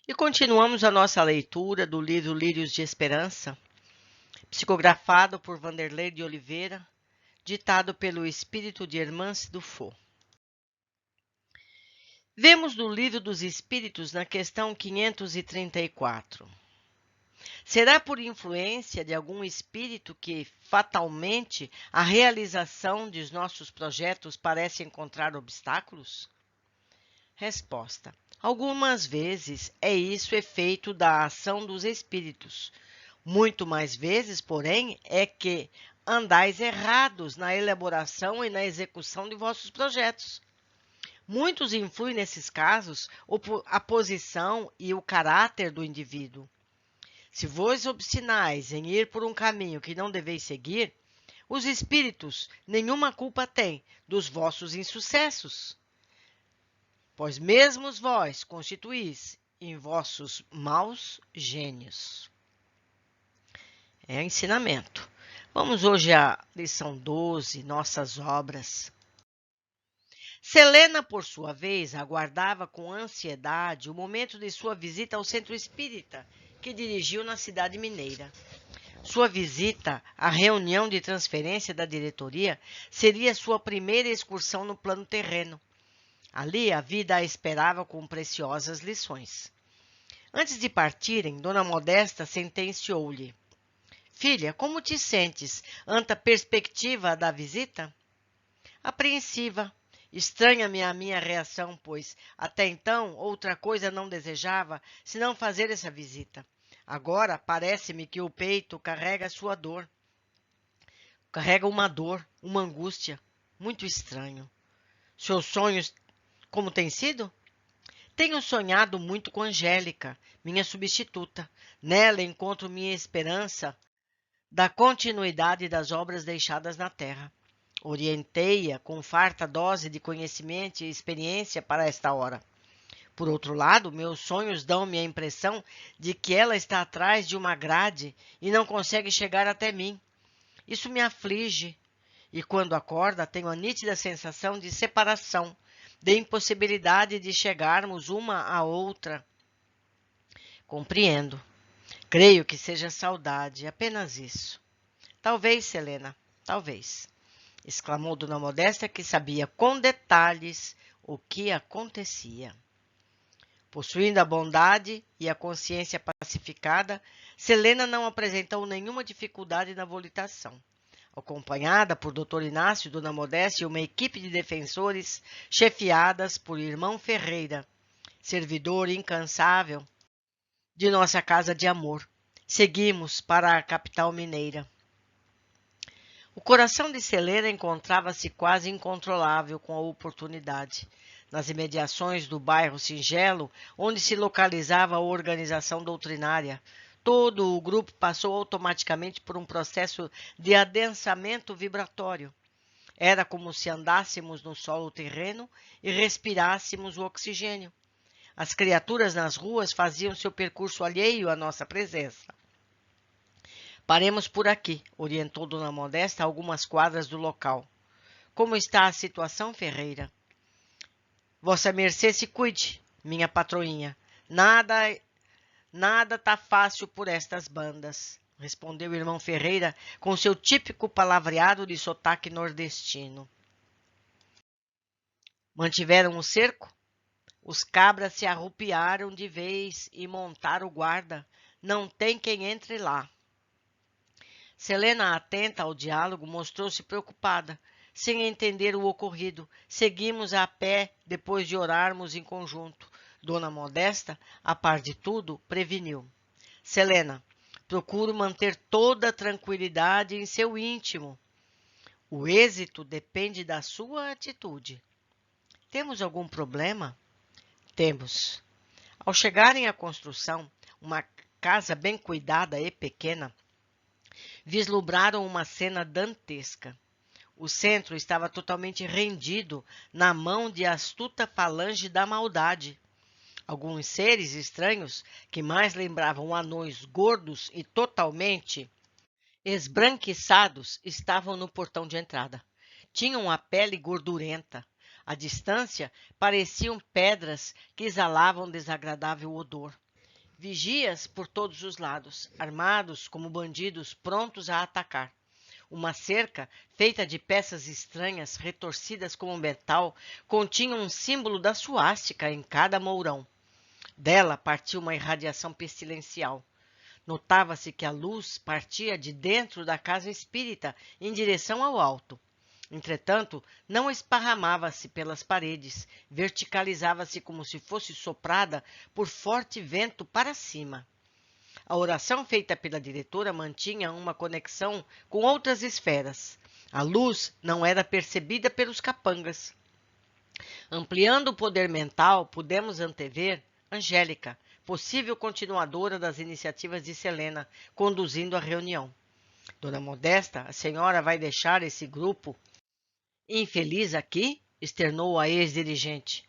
E continuamos a nossa leitura do livro Lírios de Esperança, psicografado por Vanderlei de Oliveira, ditado pelo espírito de Hermance Dufour. Vemos no Livro dos Espíritos, na questão 534. Será por influência de algum espírito que, fatalmente, a realização de nossos projetos parece encontrar obstáculos? Resposta. Algumas vezes é isso efeito da ação dos espíritos. Muito mais vezes, porém, é que andais errados na elaboração e na execução de vossos projetos. Muitos influem nesses casos a posição e o caráter do indivíduo. Se vos obstinais em ir por um caminho que não deveis seguir, os espíritos nenhuma culpa têm dos vossos insucessos. Pois mesmos vós constituís em vossos maus gênios. É ensinamento. Vamos hoje à lição 12, nossas obras. Selena, por sua vez, aguardava com ansiedade o momento de sua visita ao centro espírita, que dirigiu na cidade mineira. Sua visita à reunião de transferência da diretoria seria sua primeira excursão no plano terreno. Ali, a vida a esperava com preciosas lições. Antes de partirem, Dona Modesta sentenciou-lhe: Filha, como te sentes ante a perspectiva da visita? Apreensiva. Estranha-me a minha reação, pois, até então, outra coisa não desejava, senão fazer essa visita. Agora, parece-me que o peito carrega sua dor. Carrega uma dor, uma angústia. Muito estranho. Seus sonhos, como têm sido? Tenho sonhado muito com Angélica, minha substituta. Nela encontro minha esperança da continuidade das obras deixadas na terra. Orientei-a com farta dose de conhecimento e experiência para esta hora. Por outro lado, meus sonhos dão-me a impressão de que ela está atrás de uma grade e não consegue chegar até mim. Isso me aflige, e quando acorda, tenho a nítida sensação de separação, de impossibilidade de chegarmos uma à outra. Compreendo. Creio que seja saudade, apenas isso. Talvez, Selena, talvez, exclamou Dona Modesta, que sabia com detalhes o que acontecia. Possuindo a bondade e a consciência pacificada, Selena não apresentou nenhuma dificuldade na volitação. Acompanhada por Dr. Inácio, Dona Modesta e uma equipe de defensores chefiadas por irmão Ferreira, servidor incansável de nossa casa de amor, seguimos para a capital mineira. O coração de Selena encontrava-se quase incontrolável com a oportunidade. Nas imediações do bairro singelo, onde se localizava a organização doutrinária, todo o grupo passou automaticamente por um processo de adensamento vibratório. Era como se andássemos no solo terreno e respirássemos o oxigênio. As criaturas nas ruas faziam seu percurso alheio à nossa presença. Paremos por aqui, orientou Dona Modesta a algumas quadras do local. Como está a situação, Ferreira? Vossa mercê se cuide, minha patroinha. Nada tá fácil por estas bandas, respondeu o irmão Ferreira com seu típico palavreado de sotaque nordestino. Mantiveram o cerco? Os cabras se arrupiaram de vez e montaram guarda. Não tem quem entre lá. Selena, atenta ao diálogo, mostrou-se preocupada, sem entender o ocorrido. Seguimos a pé depois de orarmos em conjunto. Dona Modesta, a par de tudo, preveniu. Selena, procuro manter toda a tranquilidade em seu íntimo. O êxito depende da sua atitude. Temos algum problema? Temos. Ao chegarem à construção, uma casa bem cuidada e pequena, vislumbraram uma cena dantesca. O centro estava totalmente rendido na mão de astuta falange da maldade. Alguns seres estranhos, que mais lembravam anões gordos e totalmente esbranquiçados, estavam no portão de entrada. Tinham a pele gordurenta. À distância, pareciam pedras que exalavam desagradável odor. Vigias por todos os lados, armados como bandidos prontos a atacar. Uma cerca, feita de peças estranhas, retorcidas como metal, continha um símbolo da suástica em cada mourão. Dela partiu uma irradiação pestilencial. Notava-se que a luz partia de dentro da casa espírita em direção ao alto. Entretanto, não esparramava-se pelas paredes, verticalizava-se como se fosse soprada por forte vento para cima. A oração feita pela diretora mantinha uma conexão com outras esferas. A luz não era percebida pelos capangas. Ampliando o poder mental, pudemos antever Angélica, possível continuadora das iniciativas de Selena, conduzindo a reunião. Dona Modesta, a senhora vai deixar esse grupo infeliz aqui? Externou a ex-dirigente.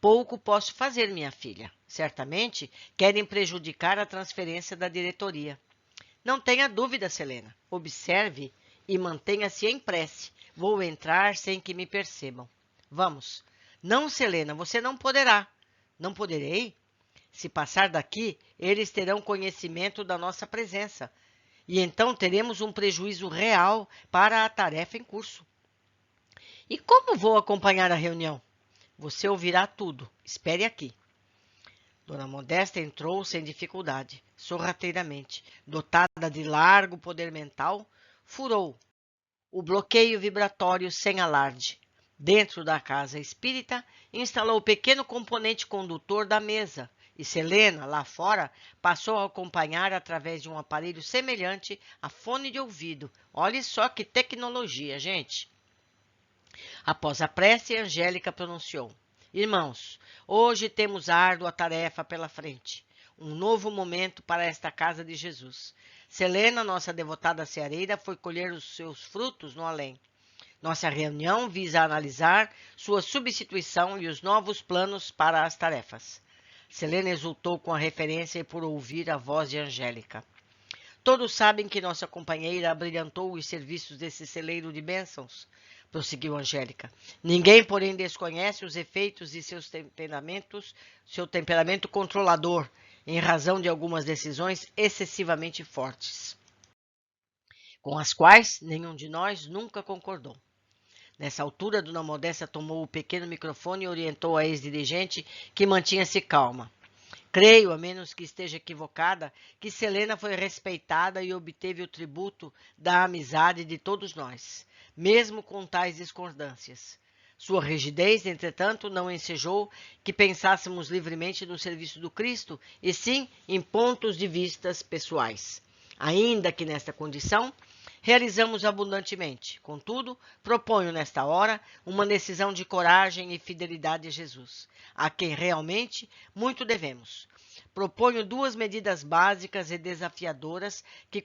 Pouco posso fazer, minha filha. Certamente querem prejudicar a transferência da diretoria. Não tenha dúvida, Selena. Observe e mantenha-se em prece. Vou entrar sem que me percebam. Vamos. Não, Selena, você não poderá. Não poderei? Se passar daqui, eles terão conhecimento da nossa presença. E então teremos um prejuízo real para a tarefa em curso. E como vou acompanhar a reunião? Você ouvirá tudo. Espere aqui. Dona Modesta entrou sem dificuldade, sorrateiramente. Dotada de largo poder mental, furou o bloqueio vibratório sem alarde. Dentro da casa espírita, instalou o pequeno componente condutor da mesa, e Selena, lá fora, passou a acompanhar através de um aparelho semelhante a fone de ouvido. Olhe só que tecnologia, gente! Após a prece, Angélica pronunciou: Irmãos, hoje temos árdua tarefa pela frente. Um novo momento para esta casa de Jesus. Selena, nossa devotada ceareira, foi colher os seus frutos no além. Nossa reunião visa analisar sua substituição e os novos planos para as tarefas. Selena exultou com a referência e por ouvir a voz de Angélica. Todos sabem que nossa companheira abrilhantou os serviços desse celeiro de bênçãos, prosseguiu Angélica. Ninguém, porém, desconhece os efeitos de seu temperamento controlador, em razão de algumas decisões excessivamente fortes, com as quais nenhum de nós nunca concordou. Nessa altura, Dona Modesta tomou o pequeno microfone e orientou a ex-dirigente, que mantinha-se calma. Creio, a menos que esteja equivocada, que Selena foi respeitada e obteve o tributo da amizade de todos nós, mesmo com tais discordâncias. Sua rigidez, entretanto, não ensejou que pensássemos livremente no serviço do Cristo, e sim em pontos de vistas pessoais. Ainda que nesta condição, realizamos abundantemente. Contudo, proponho nesta hora uma decisão de coragem e fidelidade a Jesus, a quem realmente muito devemos. Proponho duas medidas básicas e desafiadoras que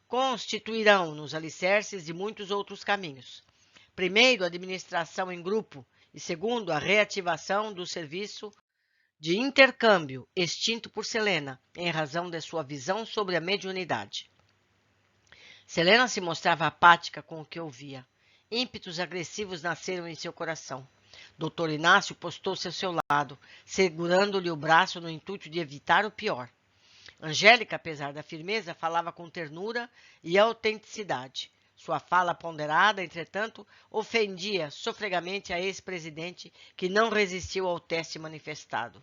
constituirão nos alicerces de muitos outros caminhos. Primeiro, a administração em grupo e segundo, a reativação do serviço de intercâmbio extinto por Selena, em razão de sua visão sobre a mediunidade. Selena se mostrava apática com o que ouvia. Ímpetos agressivos nasceram em seu coração. Dr. Inácio postou-se ao seu lado, segurando-lhe o braço no intuito de evitar o pior. Angélica, apesar da firmeza, falava com ternura e autenticidade. Sua fala ponderada, entretanto, ofendia sofregamente a ex-presidente, que não resistiu ao teste manifestado.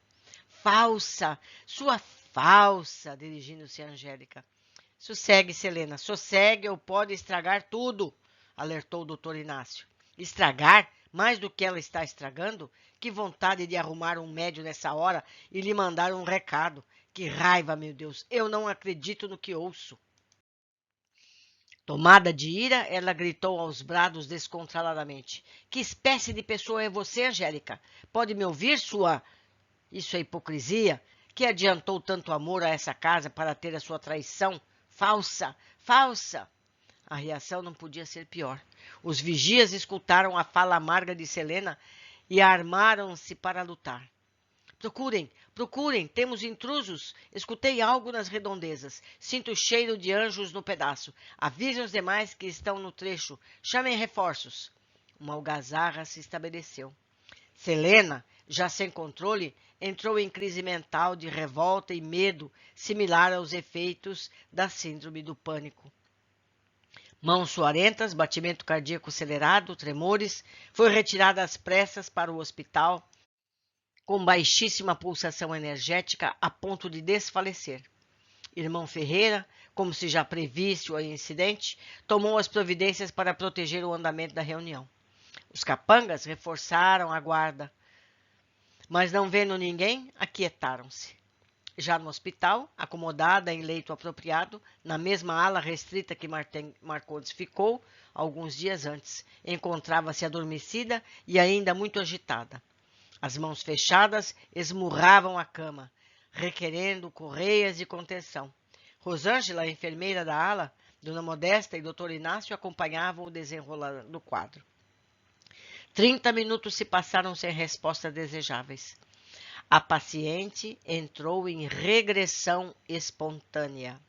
Falsa! Sua falsa! Dirigindo-se a Angélica. Sossegue, Selena, sossegue ou pode estragar tudo, alertou o doutor Inácio. Estragar? Mais do que ela está estragando? Que vontade de arrumar um médio nessa hora e lhe mandar um recado. Que raiva, meu Deus, eu não acredito no que ouço. Tomada de ira, ela gritou aos brados descontroladamente. Que espécie de pessoa é você, Angélica? Pode me ouvir, sua... Isso é hipocrisia? Que adiantou tanto amor a essa casa para ter a sua traição? Falsa! Falsa! A reação não podia ser pior. Os vigias escutaram a fala amarga de Selena e armaram-se para lutar. Procurem, procurem, temos intrusos. Escutei algo nas redondezas. Sinto o cheiro de anjos no pedaço. Avisem os demais que estão no trecho. Chamem reforços. Uma algazarra se estabeleceu. Selena, já sem controle, entrou em crise mental de revolta e medo, similar aos efeitos da síndrome do pânico. Mãos suarentas, batimento cardíaco acelerado, tremores, foi retirada às pressas para o hospital, com baixíssima pulsação energética a ponto de desfalecer. Irmão Ferreira, como se já previsse o incidente, tomou as providências para proteger o andamento da reunião. Os capangas reforçaram a guarda, mas não vendo ninguém, aquietaram-se. Já no hospital, acomodada em leito apropriado, na mesma ala restrita que Marcondes ficou alguns dias antes, encontrava-se adormecida e ainda muito agitada. As mãos fechadas esmurravam a cama, requerendo correias de contenção. Rosângela, a enfermeira da ala, Dona Modesta e Dr. Inácio acompanhavam o desenrolar do quadro. 30 minutos se passaram sem respostas desejáveis. A paciente entrou em regressão espontânea.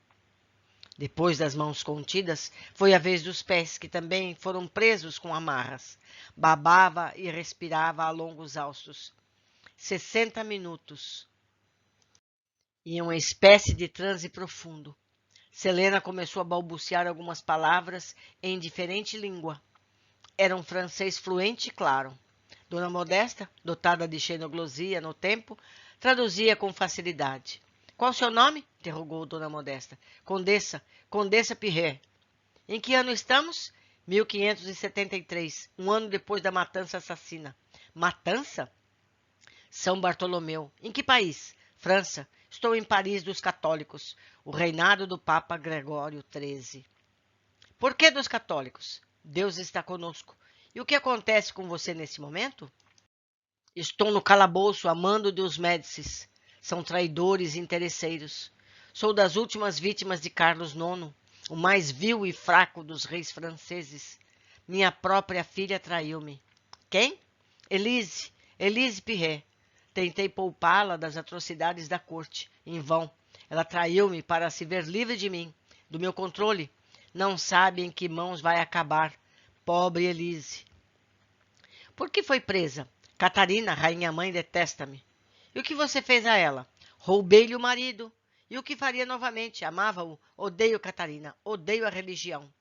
Depois das mãos contidas, foi a vez dos pés, que também foram presos com amarras. Babava e respirava a longos haustos. 60 minutos. E uma espécie de transe profundo. Selena começou a balbuciar algumas palavras em diferente língua. Era um francês fluente e claro. Dona Modesta, dotada de xenoglosia no tempo, traduzia com facilidade. Qual o seu nome? Interrogou Dona Modesta. Condessa Pirret. Em que ano estamos? 1573, um ano depois da matança assassina. Matança? São Bartolomeu. Em que país? França. Estou em Paris dos católicos, o reinado do Papa Gregório XIII. Por que dos católicos? Deus está conosco. E o que acontece com você nesse momento? Estou no calabouço amando dos Médicis. São traidores e interesseiros. Sou das últimas vítimas de Carlos IX, o mais vil e fraco dos reis franceses. Minha própria filha traiu-me. Quem? Elise Pirret. Tentei poupá-la das atrocidades da corte. Em vão. Ela traiu-me para se ver livre de mim, do meu controle. Não sabe em que mãos vai acabar. Pobre Elise. Por que foi presa? Catarina, rainha-mãe, detesta-me. E o que você fez a ela? Roubei-lhe o marido. E o que faria novamente? Amava-o. Odeio Catarina. Odeio a religião.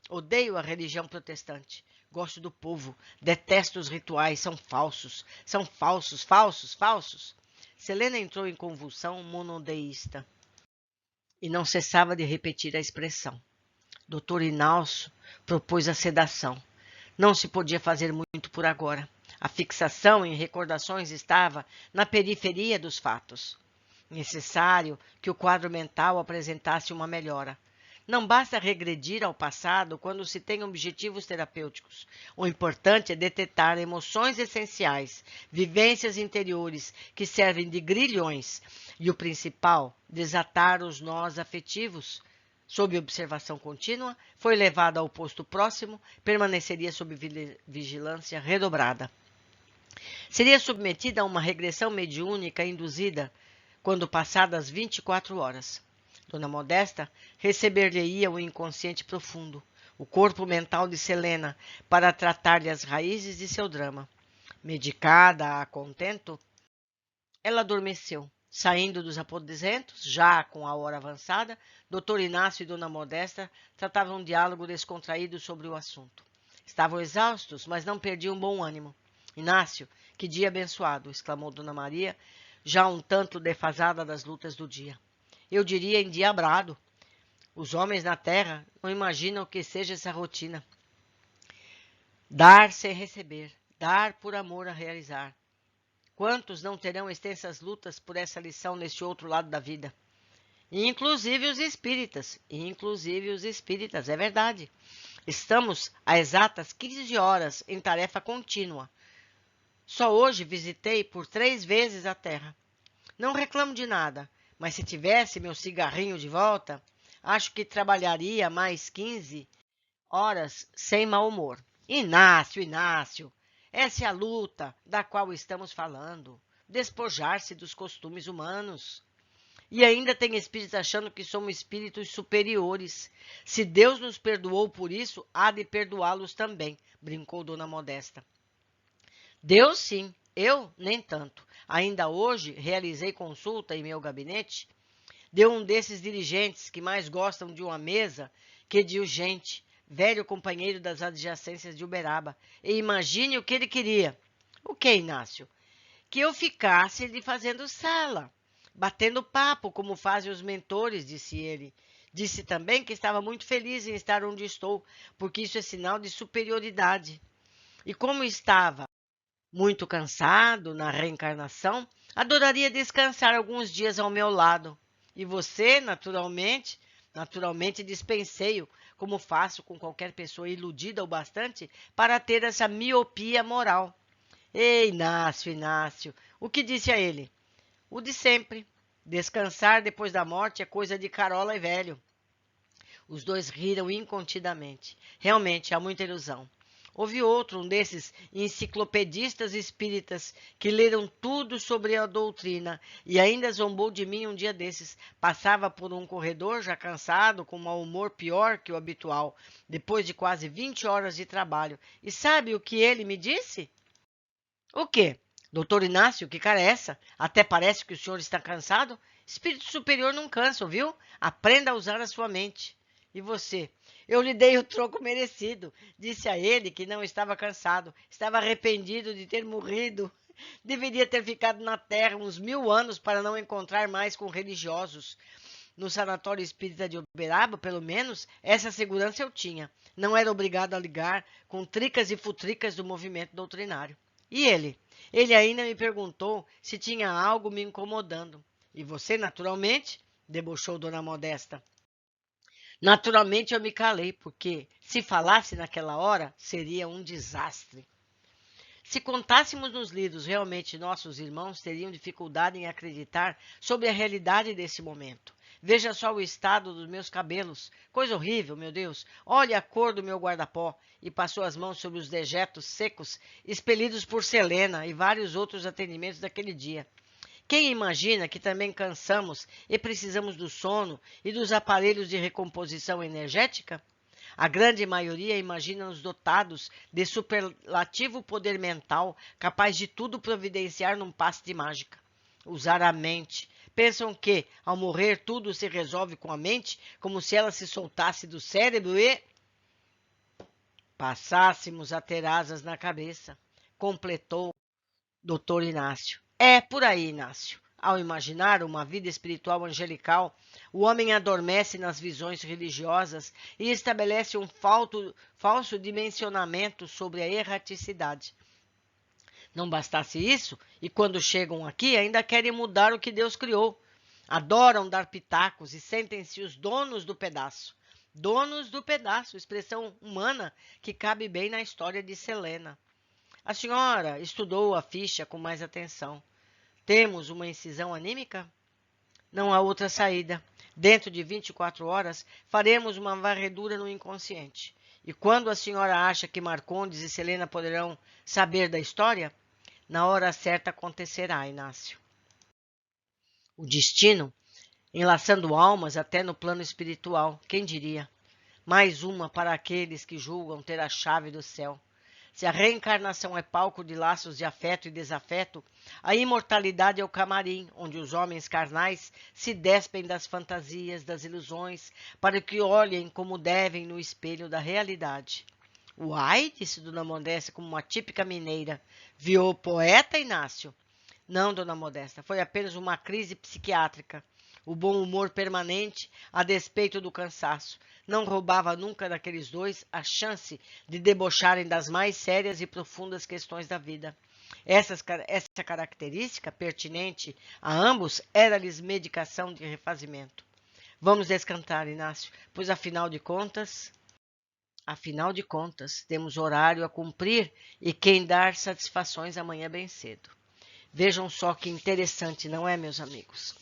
Odeio a religião protestante. Gosto do povo. Detesto os rituais. São falsos. São falsos, falsos, falsos. Selena entrou em convulsão monodeísta. E não cessava de repetir a expressão. Dr. Inácio propôs a sedação. Não se podia fazer muito por agora. A fixação em recordações estava na periferia dos fatos. Necessário que o quadro mental apresentasse uma melhora. Não basta regredir ao passado quando se tem objetivos terapêuticos. O importante é detectar emoções essenciais, vivências interiores que servem de grilhões e o principal, desatar os nós afetivos. Sob observação contínua, foi levada ao posto próximo, permaneceria sob vigilância redobrada. Seria submetida a uma regressão mediúnica induzida quando passadas 24 horas. Dona Modesta receber-lhe-ia o inconsciente profundo, o corpo mental de Selena, para tratar-lhe as raízes de seu drama. Medicada a contento, ela adormeceu. Saindo dos aposentos, já com a hora avançada, Dr. Inácio e Dona Modesta tratavam um diálogo descontraído sobre o assunto. Estavam exaustos, mas não perdiam bom ânimo. Inácio, que dia abençoado! Exclamou Dona Maria, já um tanto defasada das lutas do dia. Eu diria endiabrado. Os homens na terra não imaginam o que seja essa rotina. Dar sem receber, dar por amor a realizar. Quantos não terão extensas lutas por essa lição neste outro lado da vida? Inclusive os espíritas, é verdade. Estamos há exatas 15 horas em tarefa contínua. Só hoje visitei por 3 vezes a Terra. Não reclamo de nada, mas se tivesse meu cigarrinho de volta, acho que trabalharia mais 15 horas sem mau humor. Inácio, essa é a luta da qual estamos falando. Despojar-se dos costumes humanos. E ainda tem espíritos achando que somos espíritos superiores. Se Deus nos perdoou por isso, há de perdoá-los também, brincou Dona Modesta. Deus sim, Eu, nem tanto. Ainda hoje, realizei consulta em meu gabinete de um desses dirigentes que mais gostam de uma mesa que de gente, velho companheiro das adjacências de Uberaba. E imagine o que ele queria. O que, Inácio? Que eu ficasse lhe fazendo sala, batendo papo, como fazem os mentores, disse ele. Disse também que estava muito feliz em estar onde estou, porque isso é sinal de superioridade. E como estava muito cansado na reencarnação, adoraria descansar alguns dias ao meu lado. E você, naturalmente dispensei-o, como faço com qualquer pessoa iludida o bastante para ter essa miopia moral. Ei, Inácio, o que disse a ele? O de sempre. Descansar depois da morte é coisa de carola e velho. Os dois riram incontidamente. Realmente, há muita ilusão. Houve outro, um desses enciclopedistas espíritas que leram tudo sobre a doutrina e ainda zombou de mim um dia desses. Passava por um corredor já cansado, com um humor pior que o habitual, depois de quase 20 horas de trabalho. E sabe o que ele me disse? O quê? Doutor Inácio, que cara é essa? Até parece que o senhor está cansado. Espírito superior não cansa, viu? Aprenda a usar a sua mente. E você? Eu lhe dei o troco merecido. Disse a ele que não estava cansado. Estava arrependido de ter morrido. Deveria ter ficado na terra uns 1000 anos para não encontrar mais com religiosos. No sanatório espírita de Uberaba, pelo menos, essa segurança eu tinha. Não era obrigado a ligar com tricas e futricas do movimento doutrinário. E ele? Ele ainda me perguntou se tinha algo me incomodando. E você, naturalmente? Debochou Dona Modesta. Naturalmente eu me calei, porque se falasse naquela hora, seria um desastre. Se contássemos nos livros, realmente nossos irmãos teriam dificuldade em acreditar sobre a realidade desse momento. Veja só o estado dos meus cabelos. Coisa horrível, meu Deus. Olhe a cor do meu guarda-pó. E passou as mãos sobre os dejetos secos, expelidos por Selena e vários outros atendimentos daquele dia. Quem imagina que também cansamos e precisamos do sono e dos aparelhos de recomposição energética? A grande maioria imagina-nos dotados de superlativo poder mental, capaz de tudo providenciar num passe de mágica. Usar a mente. Pensam que, ao morrer, tudo se resolve com a mente, como se ela se soltasse do cérebro e passássemos a ter asas na cabeça, completou Dr. Inácio. É por aí, Inácio. Ao imaginar uma vida espiritual angelical, o homem adormece nas visões religiosas e estabelece um falso dimensionamento sobre a erraticidade. Não bastasse isso, e quando chegam aqui ainda querem mudar o que Deus criou. Adoram dar pitacos e sentem-se os donos do pedaço. Donos do pedaço, expressão humana que cabe bem na história de Selena. A senhora estudou a ficha com mais atenção. Temos uma incisão anímica? Não há outra saída. Dentro de 24 horas, faremos uma varredura no inconsciente. E quando a senhora acha que Marcondes e Selena poderão saber da história, na hora certa acontecerá, Inácio. O destino, enlaçando almas até no plano espiritual, quem diria? Mais uma para aqueles que julgam ter a chave do céu. Se a reencarnação é palco de laços de afeto e desafeto, a imortalidade é o camarim, onde os homens carnais se despem das fantasias, das ilusões, para que olhem como devem no espelho da realidade. Uai, disse Dona Modesta como uma típica mineira. Viu o poeta, Inácio? Não, Dona Modesta, foi apenas uma crise psiquiátrica. O bom humor permanente, a despeito do cansaço, não roubava nunca daqueles dois a chance de debocharem das mais sérias e profundas questões da vida. Essa característica, pertinente a ambos, era-lhes medicação de refazimento. Vamos descantar, Inácio, pois afinal de contas, temos horário a cumprir e quem dar satisfações amanhã bem cedo. Vejam só que interessante, não é, meus amigos?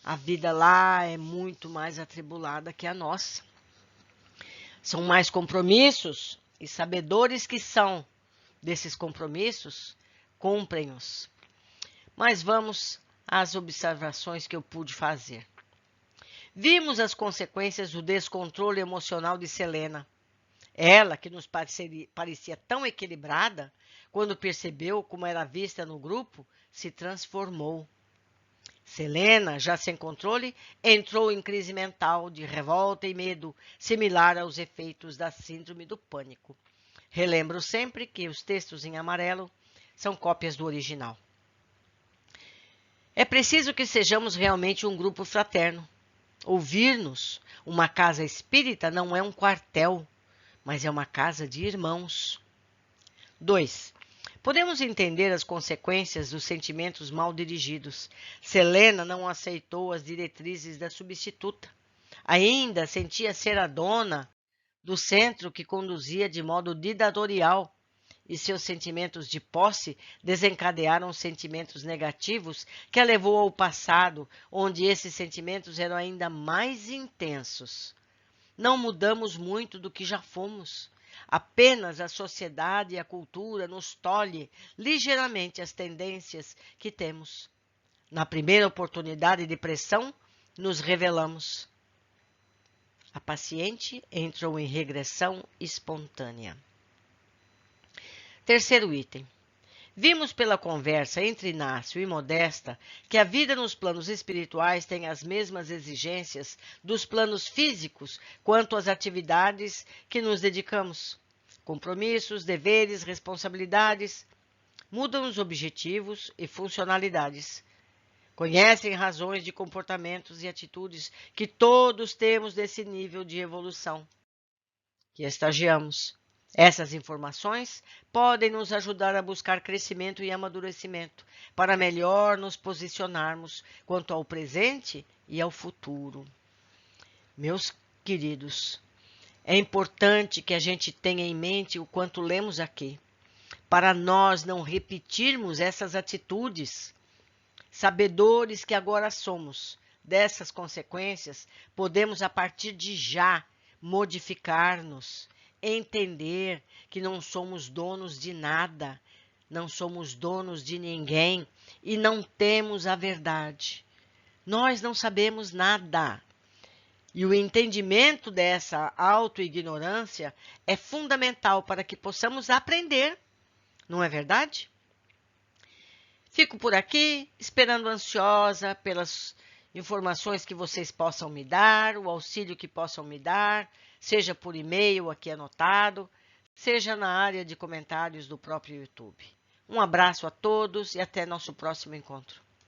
A vida lá é muito mais atribulada que a nossa. São mais compromissos e sabedores que são desses compromissos, cumprem-os. Mas vamos às observações que eu pude fazer. Vimos as consequências do descontrole emocional de Selena. Ela, que nos parecia tão equilibrada, quando percebeu como era vista no grupo, se transformou. Selena, já sem controle, entrou em crise mental de revolta e medo, similar aos efeitos da síndrome do pânico. Relembro sempre que os textos em amarelo são cópias do original. É preciso que sejamos realmente um grupo fraterno. Ouvir-nos, uma casa espírita não é um quartel, mas é uma casa de irmãos. 2. Podemos entender as consequências dos sentimentos mal dirigidos. Selena não aceitou as diretrizes da substituta. Ainda sentia ser a dona do centro que conduzia de modo ditatorial, e seus sentimentos de posse desencadearam sentimentos negativos que a levou ao passado, onde esses sentimentos eram ainda mais intensos. Não mudamos muito do que já fomos. Apenas a sociedade e a cultura nos tolhe ligeiramente as tendências que temos. Na primeira oportunidade de pressão, nos revelamos. A paciente entrou em regressão espontânea. Terceiro item. Vimos pela conversa entre Inácio e Modesta que a vida nos planos espirituais tem as mesmas exigências dos planos físicos quanto às atividades que nos dedicamos. Compromissos, deveres, responsabilidades. Mudam os objetivos e funcionalidades. Conhecem razões de comportamentos e atitudes que todos temos desse nível de evolução que estagiamos. Essas informações podem nos ajudar a buscar crescimento e amadurecimento, para melhor nos posicionarmos quanto ao presente e ao futuro. Meus queridos, é importante que a gente tenha em mente o quanto lemos aqui, para nós não repetirmos essas atitudes. Sabedores que agora somos dessas consequências, podemos a partir de já modificar-nos, entender que não somos donos de nada, não somos donos de ninguém e não temos a verdade. Nós não sabemos nada. E o entendimento dessa autoignorância é fundamental para que possamos aprender, não é verdade? Fico por aqui, esperando ansiosa pelas informações que vocês possam me dar, o auxílio que possam me dar, seja por e-mail aqui anotado, seja na área de comentários do próprio YouTube. Um abraço a todos e até nosso próximo encontro.